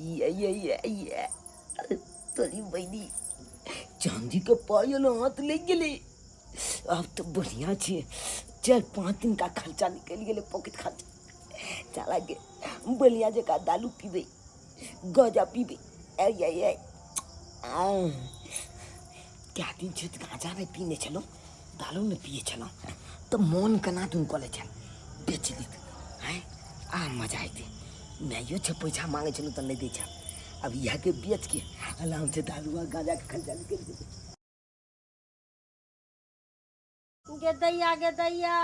ये तोरी बहनी चांदी के पायल हाथ ले गेले। अब तो बढ़िया छे। चल 5 दिन का खर्चा निकल गेले, पॉकेट खर्चा। चला गे बढ़िया जगह दारू पीबे, गजा पीबे। क्या दिन छे गांजा में पीने चलो, दारू में पिए चलो तो मन कना तुम कॉलेज चल बेच दी है। मजा आई थी। मैं यो छे पैसा मांगे चलो तो नहीं दे छा। अब यह के बेच के आराम से दारू गांजा के खर्चा निकल दे। गे दैया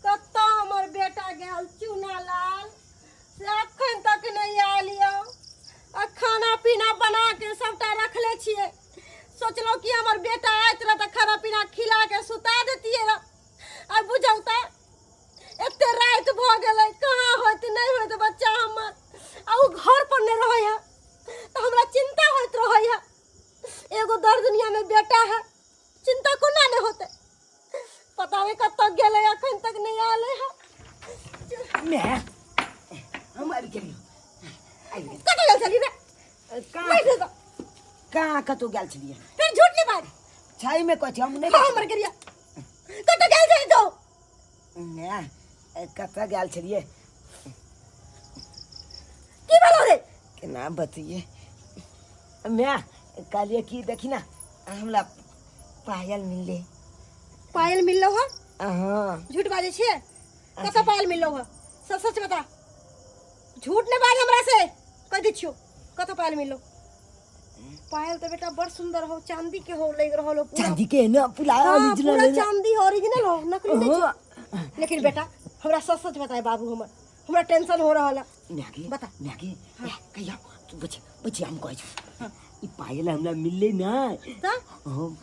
कत हमर बेटा गेल चूना लाल से अखन तक नहीं आयल यो। आ खाना पीना बना के सबटा रखले छिए। सोचलो कि हमर बेटा आइत रह त खाना पीना खिला के सुता देतिए रह। आ बुझौ त एते रात भ गेलै, कहाँ होत नहीं होत बच्चा हमर। आ उ घर पर नहीं रहै है त हमरा चिंता होत रहै है। एगो दर दुनिया में बेटा है, चिंता कोना नहीं होते। पता नहीं कब तक गेले, अखन तक नहीं आले है। मैं हमारी गेलियो कत गेल छली रे? कहाँ कतो गेल छलिए? फिर झूठ नहीं बाज। छाई में कछ हम नहीं हमर गेलिया कत गेल छली तो? मैं कत गेल छलिए की बोलो रे? के ना बताइए। मैं कालिए की देखी ना हमरा पायल मिले। पायल मिललो है? हां झूठ बाजे छे। कत पायल मिललो है? सब सच बता। झूठ नहीं बाज हमरा से। कह दी छियो कत पायल मिललो? पायल तो बेटा बड़ सुंदर हो, चांदी के हो, लग रहलो पूरा चांदी के ना पूरा ओरिजिनल पूरा चांदी ओरिजिनल हो, नकली नहीं छे। लेकिन बेटा हमरा सच सच बताए बाबू, हमरा टेंशन हो रहल है। मैगी बता मैगी कहिया तू बच्चे हम कहै छ ई पायल हमरा मिलले ना त हम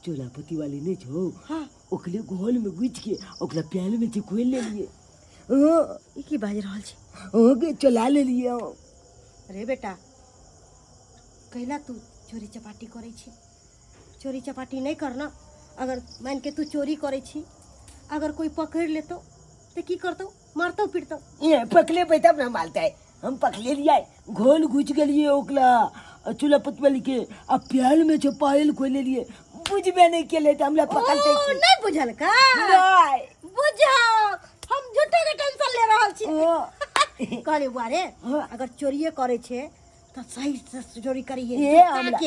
चोलापति वाली नहीं छो। हां ओकले गोल में गुज के ओकला प्याल में से खोल ले लिए। ई की बाज रहल छी? के चला ले लिए। अरे बेटा कहला तू चोरी चपाटी करे छी। चोरी चपाटी नहीं करना। अगर मान के तू चोरी करे छी, अगर कोई पकड़ ले तो की करतो? मारतो पीटतो? ये पकले पे तब ना मालता है। हम पकले लिया घोल गुज के लिए ओकला चुलापत वाली के अब प्याल में जो पायल खोल ले लिए बुझबे नहीं के ले तो हमला पकड़ते छी। नहीं बुझल का? नहीं बुझाओ हम झूठे के टेंशन ले रहल छी। कहले बारे अगर चोरीए करे छे तो सही से चोरी करिए। ये हमला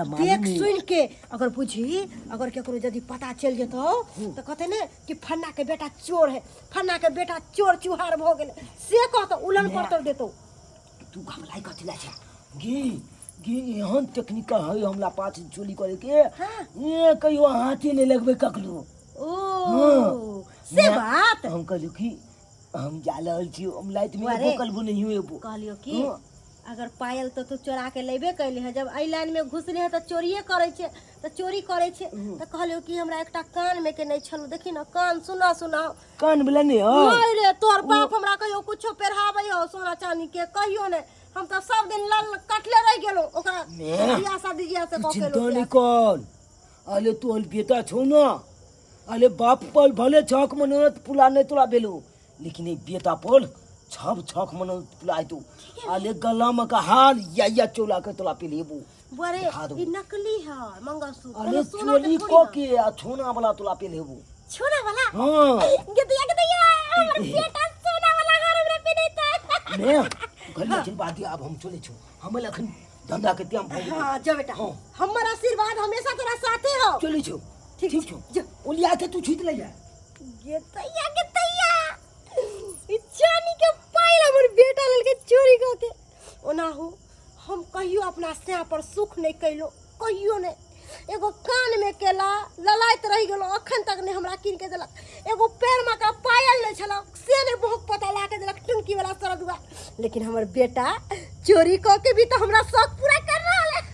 देख सुन के अगर बुझी, अगर केकरो यदि पता चल जेतो तो कहते ने कि फन्ना के बेटा चोर है, फन्ना के बेटा चोर चुहार भ गेल से कहतो उलन करतो देतो। तू घबराई कथिला छ गे गे एहन टेक्निक है हमला पास चोरी करे के। ये कहियो हाथी नहीं लगबे ककलो। ओ से बात हम कहलु कि हम जा रहल छी, हम लाइट में बोकलबो नहीं हुएबो। कहलियो कि अगर पायल तो तू चोरा के लेबे कैले है, जब आई लाइन में घुसले है तो चोरिए करे छे, तो चोरी करे छे तो कहलियो कि हमरा एकटा कान में के नहीं छलो, देखी ना कान सुना सुना कान वाला नहीं हो। नहीं रे तोर बाप हमरा कहियो कुछो पहरावे हो सोना चांदी के कहियो ने। हम तो सब दिन लाल कटले रह गेलो ओकरा बियाह शादी से ककेलो। चिंता नहीं कर। अले तोल बेटा छो ना, अले बाप पल भले छक मनोरथ पुला नहीं तोला बेलो, लेकिन ये बेटा पल छब छक मनोरथ पुलाय तू। अले गला में का हाल या चोला के तोला पे लेबू। बरे ई नकली है मंगलसूत्र। अले चोली को के छोना वाला तोला पे लेबू। छोना वाला? हां गदिया हमर बेटा सोना वाला घर में पे नहीं था। मैं गलिया चल बात अब हम चले छो, हम लखन धंधा के त्याम भाई। हां जा बेटा हमर आशीर्वाद हमेशा तेरा साथे हो। चले छो ठीक छो जा उलिया के तू छुत ले जा। गतैया इच्छानी के पाइल हमर बेटा ललके चोरी क के ओना हो। हम कहियो अपना से पर सुख नहीं कैलो, कहियो ने। एगो कान में केला ललाइत रह गेलो, अखन तक ने हमरा किन के देलक। एगो पैर में का पायल ले छला से ने बहुत पता ला के देलक टुनकी वाला सरदुआ। लेकिन हमर बेटा चोरी क के भी तो हमरा शौक पूरा कर रहल है।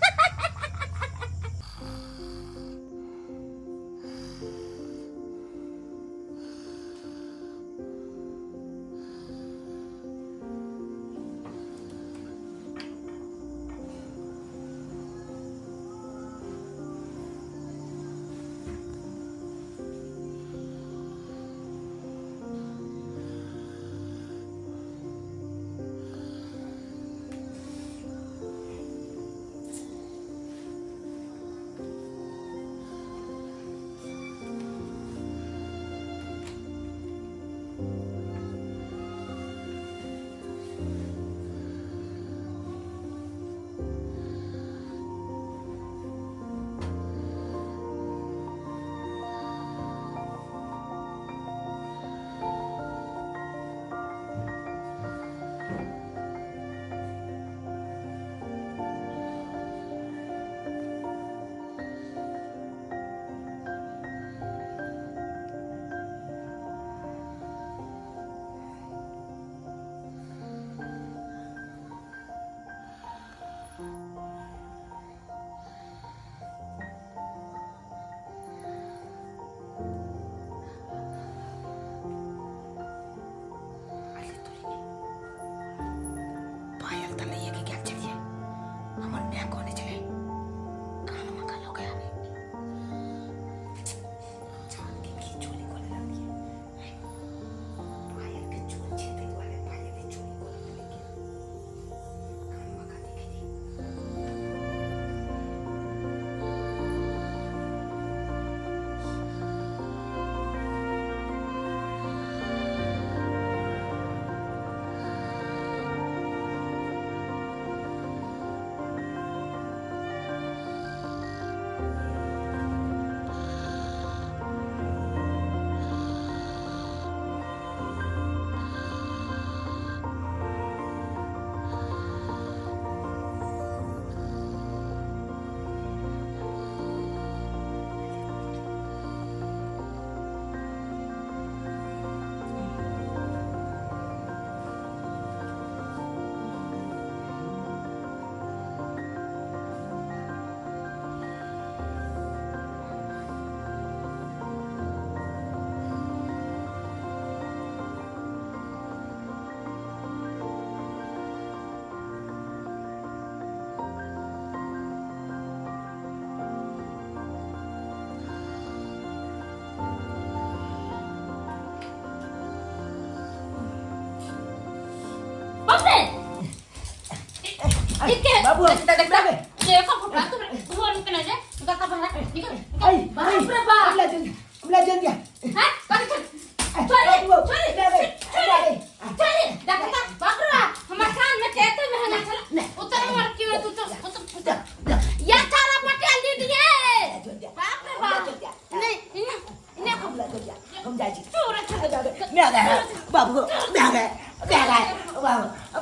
ठीक है बाबू, देख बाबू। देखो फुटवा तुम और निकल जा उधर का बाहर निकल आई बाप रे बाप हमला जल गया हैं कर चल बाबू, चल ले देखता बाप रे हमारे कान में कहते में ना चला उतर मर क्यों तू तो उतर या सारा पटेल दे दिए बाप रे बाप नहीं इन्हें हमला जल गया हम जाए चोर चल मैं आ गया बाबू मैं आ गया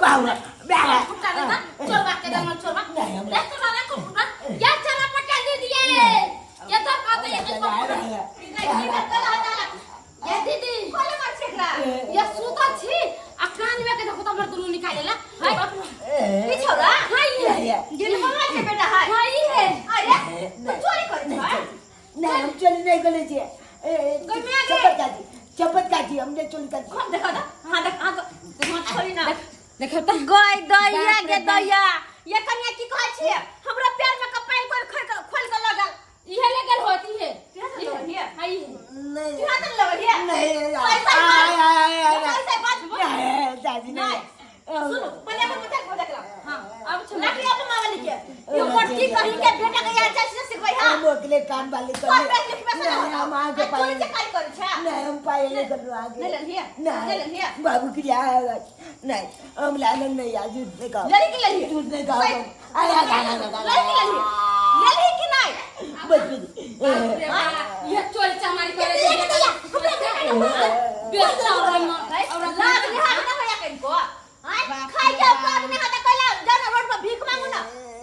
बाबू मैं आ गया फुटका देता चोर बात के दम चोर बात देख तो वाला को फुटका या सारा पटेल दे दिए ये तो कहते ये ये दीदी बोले मत छेकरा ये सूता छी आ कान में के देखो तो हमर दुनु निकालेला हाय ई छोरा हाय ये मम्मा के बेटा हाय हाय है अरे तो चोरी कर नहीं हम चोरी नहीं करे छी चपत काटी हमने चोरी कर कौन देखा था हां देख हां तो छोरी ना देखो तो गय दैया गे दैया ये कन्या की कहै छी हमरा पैर में कपाल पर खोल के लगल इहे लगल होती है हाय नहीं क्या तो लग गया नहीं ऐसे बात दादी नहीं सुनो पहले हम को देख ला हां अब छोड़ लकड़ी अब मावली के ये मोटी कहीं के बेटा के यार जैसे सिखबै हां हम अगले कान वाले कौन बैठ के पैसा नहीं हम आगे चोरी पाए से काय करे छा नहीं हम पाए ले कर आगे ले लिया नहीं बाबू की क्या नहीं हम लाने नहीं आज दूध का लड़की ले लिया दूध नहीं का आया लड़की ले लिया ले ली कि नहीं बस ये चोरी चमारी करे बेटा और लाग ले हाथ ना होया कहीं हाय खाई के बाद में हाथ कहला जाना रोड पर भीख मांगू ना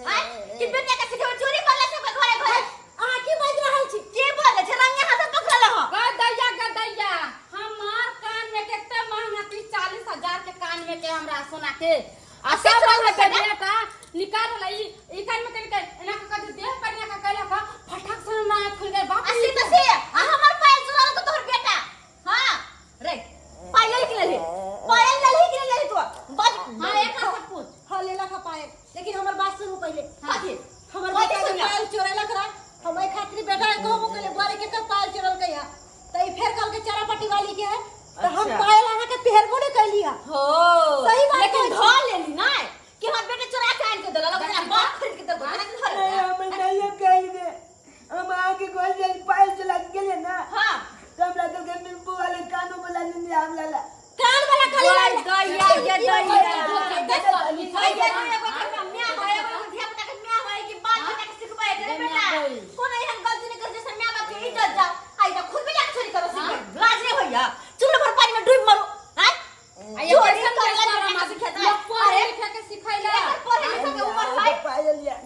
हाय कि बेटा के सिखे चोरी करला से घरे घरे आ की बाज रहल छी के बोले छ रंगे हाथ पकड़ल हो गदैया हमार कान में केते महंगा 40,000 के कान में के हमरा सोना के आ सब रंग के बेटा निकाल लई ई कान में के एना का दे कन्या का कहला का फटक से ना खुल गए बाप असली तो से आ हमर पायल चुरा तो तोहर बेटा हां रे पायल के ले पायल ले के ले तो बज हां एक हाथ पूछ हां लेला का पाए लेकिन हमर बात सुनो पहले काथी हमर बेटा के पायल चोरेला करा हमई खातिर बेटा को कहले बारे के तो पायल चोरल के या तई फेर कल के चरापटी वाली के है तो हम पायल आना के पेहरबो ने कैलिया हो सही बात लेकिन ढोल लेली ना कि हमर बेटा चोरा के आन के देला लगा बाप खरीद के दे नहीं हम नहीं कह दे हम आगे गोल जल पायल चला गेले ना हां कमरा तो के नींबू वाले कानों वाला नहीं हम लाला कान वाला खाली दैया ये दैया पायल लिया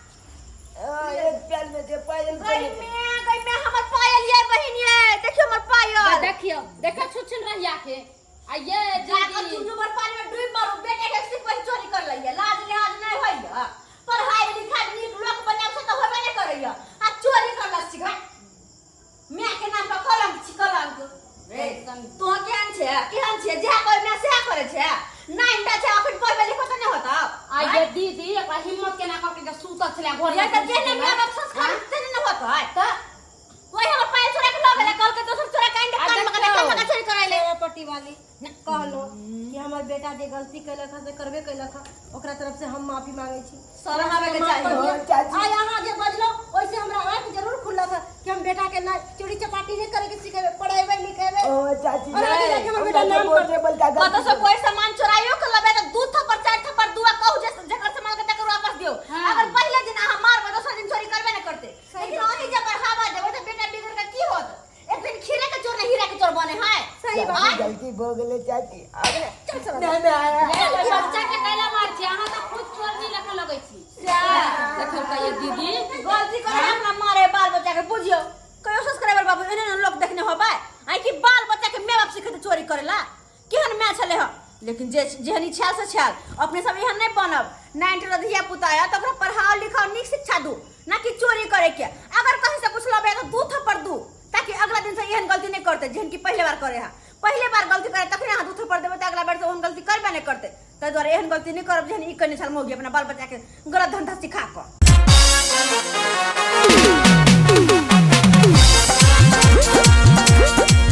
एक प्यार में से पायल देखियो देखो छुछन रहिया के आ ये जाकर तू नंबर पानी में डूब मारो बेटे के सिर्फ वही चोरी कर लइया लाज लिहाज नहीं होइया पढ़ाई लिखाई नीक लोग बने से तो होबे नहीं करइया आ चोरी करला सिखा मैं के नाम पर कलम छिकलंक रे तो केहन छे जा कर मैं से करे छे नाइनटा छे अपन पढ़बे लिखो तो नहीं होता आ ये दीदी एक हिम्मत के ना करके सूता छले घर ये तो जेने में बाप संस्कार से नहीं होता है तो वही हम पाए चोरा के लोग ले कल के दोसर चोरा काइन के चोरी कराइले चरापटी वाली कहलो कि हमर बेटा जे गलती कैलक से करबे कैलक ओकरा तरफ से हम माफी मांगे छी शर्म आवे के चाहिए आ यहाँ जे बजलो ओइसे हमरा आंख जरूर खुलला था कि हम बेटा के ना चोरी चपाटी नहीं करे के सिखेबे पढ़ाइबे लिखेबे ओ चाची अरे देखिए हमर बेटा नाम पर कत से कोई सामान चोराइयो के लबे तो दू थप्पड़ चार थप्पड़ दुआ कहू जे जकर सामान के तकर वापस दियो अगर पहले दिन हम मार दोसर दिन चोरी करबे न करते लेकिन ओही जगह हवा देबे तो बेटा बिगड़ के की होत एक दिन खीरे के चोर हीरा के चोर बने है सही बात गलती हो गेले चाची चल चल नहीं बच्चा के कैला मार छी अहाँ तो खुद चोर नहीं लखन लगै छी देखल का ये दीदी गलती करे अपना मारे बाल बच्चा के बुझियो कयो सब्सक्राइबर बाबू एने लोग देखने होबे आई कि बाल बच्चा के माय बाप सिखते चोरी करेला केहन मैं छले ह लेकिन जे जेहनी छल से छल अपने सब एहन नहीं बनब 9 रधिया पुताया तो ओकरा पढ़ाओ लिखाओ नीक शिक्षा दू ना कि चोरी करे के अगर कहीं से कुछ लबे तो दू थप्पड़ दू ताकि अगला दिन से एहन गलती नहीं करते जेहन की पहले बार करे है पहले बार गलती करे तखने हाथ दू थप्पड़ देबे त अगला बार से ओहन गलती करबे नहीं करते त द्वारा एहन गलती नहीं करब जेहन ई करने छल मोगी अपना बाल बच्चा के गलत धंधा सिखा क